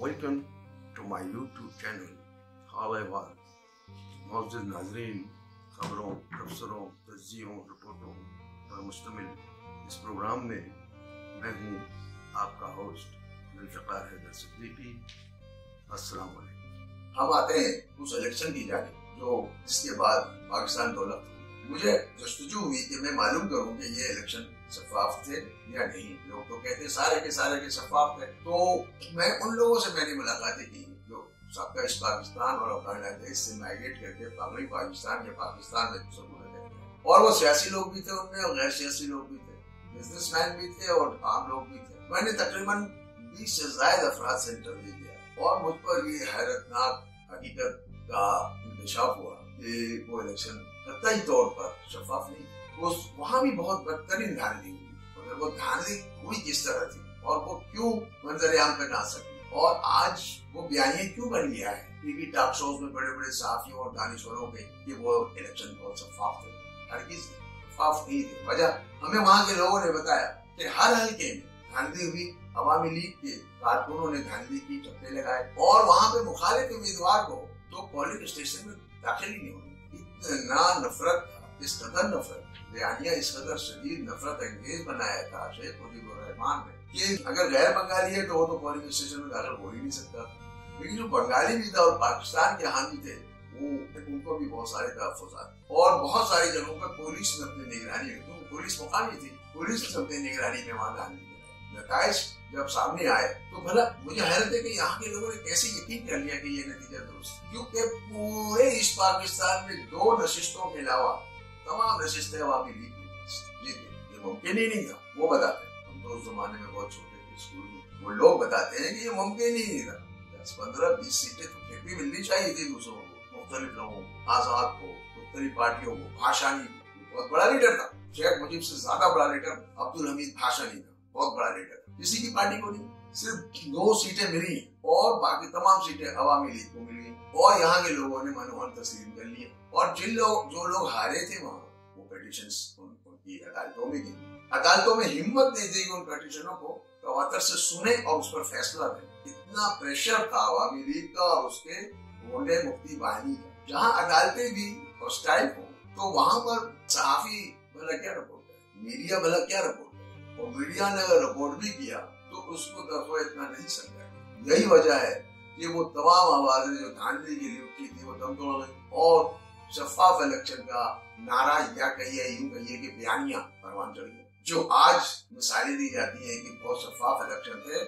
Welcome to my YouTube channel हाल अहवाल। मौजूद नाजरीन, खबरों, तबसरों, तज्जियों, रिपोर्टों पर मुश्तमिल इस प्रोग्राम में मैं हूँ आपका होस्ट जुल्फ़िकार हैदर सिद्दीकी। अस्सलाम वालेकुम। हम आते हैं उस इलेक्शन की जानिब जो इसके बाद पाकिस्तान दौलत। मुझे जस्तजू हुई कि मैं मालूम करूं कि ये इलेक्शन शफाफ थे या नहीं। लोग तो कहते सारे के शफाफ थे। तो मैं उन लोगों से मैंने मुलाकातें की जो सबका इस पाकिस्तान और बांग्लादेश से माइग्रेट करके पागली पाकिस्तान या पाकिस्तान में सबूत रहते हैं। और वो सियासी लोग भी थे उनमें और गैर सियासी लोग भी थे, बिजनेसमैन भी थे और आम लोग भी थे। मैंने तकरीबन 20 से ज्यादा अफराद से इंटरव्यू किया और मुझ पर ये हैरतनाक हकीकत का इंकशाफ हुआ कि वो इलेक्शन कतई तौर पर शफाफ नहीं। वहाँ भी बहुत बदतरीन धांधली हुई, मगर वो धांधली हुई किस तरह थी और वो क्यों मंजर-ए-आम पे ना सकी और आज वो बयानियां क्यों बन गया है टीवी टॉक शोज में बड़े बड़े सहाफियों और दानिशवरों के कि वो इलेक्शन बहुत शफाफ थे। हरगिज़ शफाफ नहीं थे। वजह हमें वहाँ के लोगों ने बताया कि हर हल्के में धांधली हुई। अवामी लीग के कारकुनों ने धांधली की, चप्पे लगाए और वहाँ पे मुखालिफ उम्मीदवार को तो पोलिंग स्टेशन में दाखिल ही नहीं होने। इतना नफरत था, इस कदर नफरत, बयानिया इस कदर शदीद नफरत अंगेज बनाया था शेख मुजीबुर रहमान ने कि अगर गैर बंगाली है तो वो तो पोलिंग स्टेशन में दाखिल हो ही नहीं सकता। लेकिन जो बंगाली भी था और पाकिस्तान के हामी थे वो उनको भी बहुत सारे तहफ़्फ़ुज़ात और बहुत सारी जगहों पर पुलिस ने अपनी निगरानी, क्योंकि पुलिस मुकामी थी, पुलिस ने अपनी निगरानी में वहाँ डाल दी। नताइज जब सामने आए तो भला मुझे हैरत है कि यहाँ के लोगों ने कैसे यकीन कर लिया कि ये नतीजा दुरुस्त, क्योंकि पूरे इस पाकिस्तान में 2 नशिस्तों के अलावा तमाम नशिस्तें अवामी लीग के पास ये मुमकिन ही नहीं था। वो बताते हैं, हम तो उस जमाने में बहुत छोटे थे स्कूल में, वो लोग बताते हैं कि ये मुमकिन ही नहीं था। 10, 15, 20 सीटें तो फिर भी मिलनी चाहिए थी दूसरों को, मुख्तलिफ लोगों को, आजाद को, मुख्तलिफ पार्टियों को। भाषानी बहुत बड़ा लीडर था, शेख मुजीब से ज्यादा बड़ा लीडर अब्दुल हमीद भाषानी था, बहुत बड़ा लीडर। किसी की पार्टी को नहीं, सिर्फ 2 सीटें मिली और बाकी तमाम सीटें अवामी लीग को मिल गई और यहाँ के लोगों ने मनोहर तस्लीम कर लिया। और जो लोग हारे थे वहाँ वो पिटीशंस उनकी अदालतों में गई। अदालतों में हिम्मत नहीं थी कि उन पिटीशनों को तवातर से सुने और उस पर फैसला दें। इतना प्रेशर था अवामी लीग का और उसके गोंडे मुफ्ती बानी का। जहाँ अदालतें भी हॉस्टाइल हो तो वहाँ पर सहाफी भला क्या रिपोर्ट है, मीडिया भला क्या रिपोर्ट, और मीडिया ने अगर रिपोर्ट भी किया तो उसको दफा इतना नहीं समझा। यही वजह है कि वो तमाम आवाजें जो धांधली की उठी थी वो दम तोड़ गई और शफाफ इलेक्शन का नारा या कहिए यूं कहिए कि बयानियां परवान चढ़ गई। जो आज मिसालें दी जाती हैं कि बहुत शफाफ इलेक्शन थे,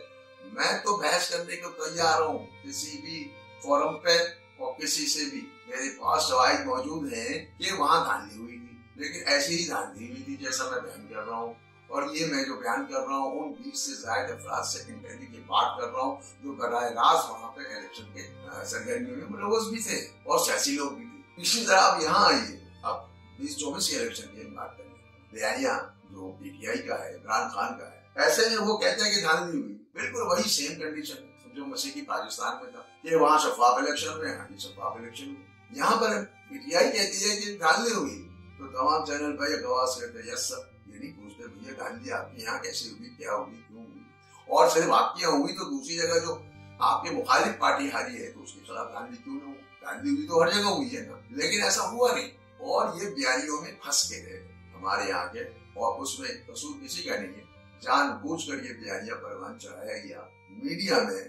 मैं तो बहस करने को तैयार हूँ किसी भी फोरम पे और किसी से भी। मेरे पास शवाहिद मौजूद है कि वहाँ धांधली हुई थी, लेकिन ऐसी ही धांधली हुई थी जैसा मैं बयान कर रहा हूँ। और ये मैं जो बयान कर रहा हूँ उन 20 से ज्यादा अफराद से इंटरव्यू की बात कर रहा हूँ जो बराह रास्त वहाँ पे इलेक्शन के सरगर्मियों में मुलव्वस भी थे और सियासी लोग भी थे। इसी तरह आप यहाँ आइए, अब 2024 के इलेक्शन की बात करें, बयानिया जो पीटीआई का है, इमरान खान का है, ऐसे में वो कहते हैं कि धांधली हुई। बिल्कुल वही सेम कंडीशन है जो मसीही पाकिस्तान में था कि वहाँ शफाफ इलेक्शन में, हाँ शफाफ इलेक्शन में। यहाँ पर पीटीआई कहती है कि धांधली हुई तो तमाम चैनल भाई गवाह करते यस सर, ये नहीं पूछते भैया धांधली आपके यहाँ कैसे हुई, क्या हुई, क्यों हुई। और सिर्फ आपके यहाँ हुई तो दूसरी जगह जो आपके मुखालिफ पार्टी हारी है तो उसके खिलाफ धांधली क्यों नहीं हुई। धांधली हुई तो हर जगह हुई है ना, लेकिन ऐसा हुआ नहीं और ये बयानियों में फंस के रहे हमारे यहाँ के। और उसमें कसूर किसी का नहीं है, जानबूझ कर ये बयानियां परवान चढ़ाया गया। मीडिया में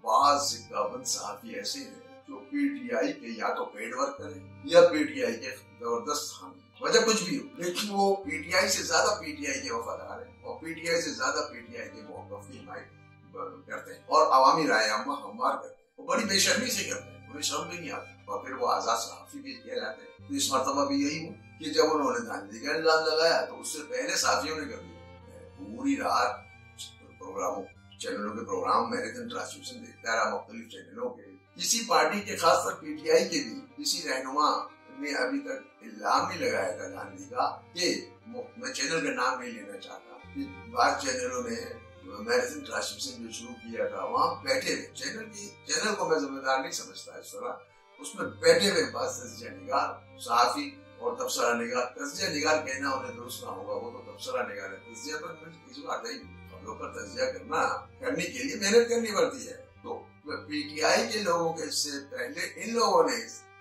बाज सिक्काबंद सहाफी ऐसे हैं जो पीटीआई के या तो पेड वर्कर है या पीटीआई के जबरदस्त हामी, वजह कुछ भी हो, लेकिन वो पीटीआई से ज्यादा पीटीआई के वफादार है और पीटीआई से ज्यादा पीटीआई के मौक़िफ़ की हिमायत करते हैं और अवामी राय हमवार करते हैं। वो बड़ी बेशर्मी से करते हैं, उन्हें शर्म भी नहीं आती और फिर वो आजाद सहाफी भी कहलाते हैं। तो इस मर्तबा भी यही हुआ कि जब उन्होंने धांधली का इल्जाम लगाया तो उससे पहले साथियों ने कर दिया। पूरी रात प्रोग्रामों चैनलों के प्रोग्राम मैराथन ट्रांसमिशन देखता रहा मुख्तलिफ चैनलों के। किसी पार्टी के खासकर पीटीआई के भी किसी रहनुमा ने अभी तक इल्जाम नहीं लगाया था धांधली का कि मैं चैनल का नाम नहीं लेना चाहता। बाहर चैनलों ने मैराथन ट्रांसमिशन जो शुरू किया था वहाँ बैठे हुए चैनल को मैं जिम्मेदार नहीं समझता इस तरह, उसमें बैठे हुए बस तज्जिया निगार सहाफी और तबसरा निगार, तज्जिया निगार कहना उन्हें दुरुस्त ना होगा, वो तो तबसरा निगार है। तज्जिया तो किसी बात नहीं, हम लोग पर तज्जिया करने के लिए मेहनत करनी पड़ती है। तो पी टी आई के लोगों के से पहले इन लोगों ने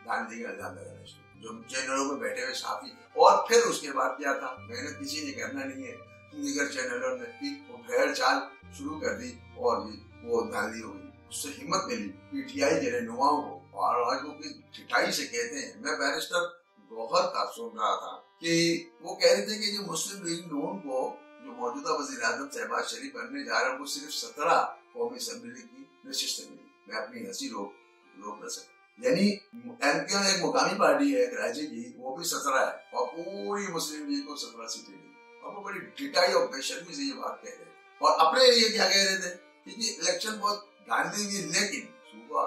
धांधली का इल्जाम लगाना शुरू, जो चैनलों में बैठे हुए साथी, और फिर उसके बाद क्या था, मेहनत किसी ने करना नहीं है, दीगर चैनलों ने भेड़ चाल शुरू कर दी और वो धांधली हो गई। उससे हिम्मत मिली पीटीआई के रहनुमाओं को, और आज वो ठिठाई से कहते हैं, मैं बैरिस्टर गौहर का सुन रहा था कि वो कह रहे थे कि जो मुस्लिम लीग नून को जो मौजूदा वज़ीर आज़म शहबाज शरीफ बनने जा रहे हैं, वो सिर्फ 17 कौमी असेंबली की नशिस्तें मिली। मैं अपनी हंसी रोक न सका। यानी एमक्यू एक मुकामी पार्टी है कराची की, वो भी 17 है, और पूरी मुस्लिम लीग को 17 सीटें मिली। और वो बड़ी ठिठाई और बेशर्मी से ये बात कह रहे थे, और अपने लिए क्या कह रहे थे कि इलेक्शन बहुत धांधली हुई, लेकिन सूबा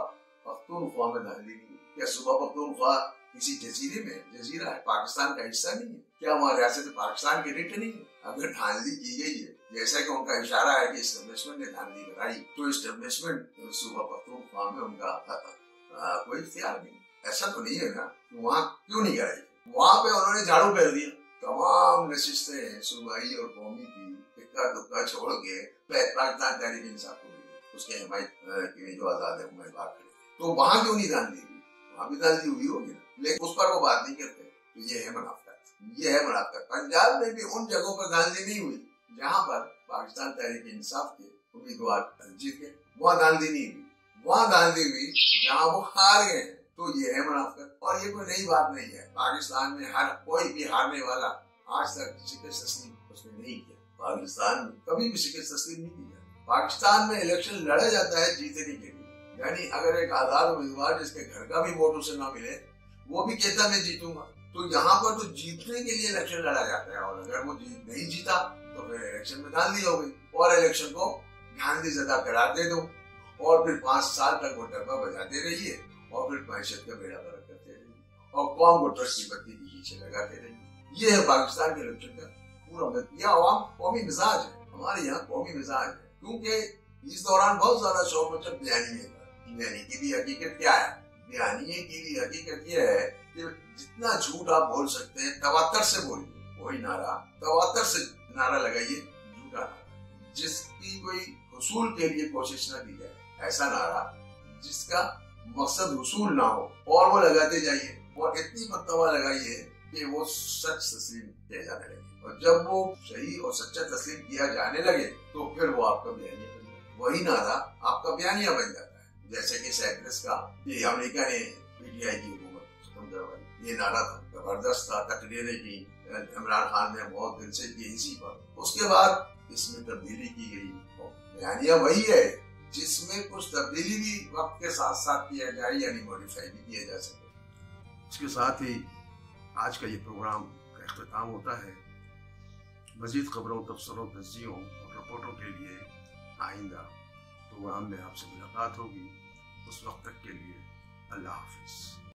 पख्तूनख्वा में धांधली नहीं हुई। क्या सूबा पख्तूनख्वा किसी जजीरे में, जजीरा है, पाकिस्तान का हिस्सा नहीं है? क्या वहाँ रियासत पाकिस्तान की रिट नहीं है? अगर धांधली की गई है, जैसा कि उनका इशारा है कि इस्टेब्लिशमेंट ने धांधली कराई, तो इस्टेब्लिशमेंट सूबा पख्तूनख्वा में उनका कोई इख्तियार नहीं। ऐसा तो नहीं है ना, वहाँ क्यों नहीं कराई? वहाँ पे उन्होंने झाड़ू फेर दिया, तमाम नशिस्तें सूबाई और कौमी की इक्का दुक्का छोड़ के पाकिस्तान तहरीक इंसाफ को मिली, उसके हिमायत के जो आजाद उम्मीदवार खड़े। तो वहाँ क्यों नहीं धांधली हुई? वहाँ भी धांधली हुई होगी ना, लेकिन उस पर वो बात नहीं करते। तो ये है मुनाफिकत, ये है मुनाफिकत। पंजाब में भी उन जगहों पर धांधली नहीं हुई जहाँ पर पाकिस्तान तहरीक इंसाफ के उम्मीदवार जीत गए, वहाँ धांधली नहीं हुई। वहाँ धांधली हुई जहाँ वो हार गए। तो ये है मुनाफिकत, और ये कोई नई बात नहीं है। पाकिस्तान में हर कोई भी हारने वाला आज तक शिकस्त तस्लीम उसने नहीं किया। पाकिस्तान में कभी भी शिकस्त तस्लीम नहीं किया। पाकिस्तान में इलेक्शन लड़ा जाता है जीतने के लिए। यानी अगर एक आजाद उम्मीदवार जिसके घर का भी वोट उसे ना मिले, वो भी कहता मैं जीतूंगा, तो यहाँ पर तो जीतने के लिए इलेक्शन लड़ा जाता है, और अगर वो नहीं जीता तो फिर इलेक्शन में धांधली हो गई, और इलेक्शन को धांधली ज़दा करार दे दो, और फिर 5 साल तक वो डब्बा बजाते रहिए, और फिर मैशत का बेड़ा गर्क करते रहिए, और कौम को ट्रस्ट की बत्ती के पीछे लगाते रहिए। ये है पाकिस्तान के इलेक्शन का पूरा। यह आवाम कौमी मिजाज है, हमारे यहाँ कौमी मिजाज है, क्योंकि इस दौरान बहुत ज्यादा शौक बच्चा बयानी है। बयानी की भी हकीकत क्या है? बयानी की भी हकीकत यह है कि जितना झूठ आप बोल सकते हैं तवातर से बोलिए। वही नारा, तवातर से नारा लगाइए, झूठा नारा जिसकी कोई हुसूल के लिए कोशिश न की जाए, ऐसा नारा जिसका मकसद हुसूल ना हो, और वो लगाते जाइए, और इतनी मरतबा लगाइए कि वो सच तस्लीम किया जाने लगे। और जब वो सही और सच्चा तस्लीम किया जाने लगे तो फिर वो आपका बयानिया बन जाता है। वही नारा आपका बयानिया बन जाता है। जैसे कि साइप्रस का ये अमेरिका ने पीटीआई की हुकूमत खत्म करवाई, ये नारा था, जबरदस्त था, तकरीरें की, इमरान खान ने बहुत दिल से की इसी पर। उसके बाद इसमें तब्दीली की गई, बयानिया वही है जिसमें कुछ तब्दीली भी वक्त के साथ साथ किया जाए, यानी मॉडिफाई भी किया जा सके। इसके साथ ही आज का ये प्रोग्राम का इख्तिताम होता है। मज़ीद खबरों, तबसरों, तज्ज़ियों और रिपोर्टों के लिए आइंदा प्रोग्राम में आपसे मुलाकात होगी। उस वक्त तक के लिए अल्लाह हाफ़िज़।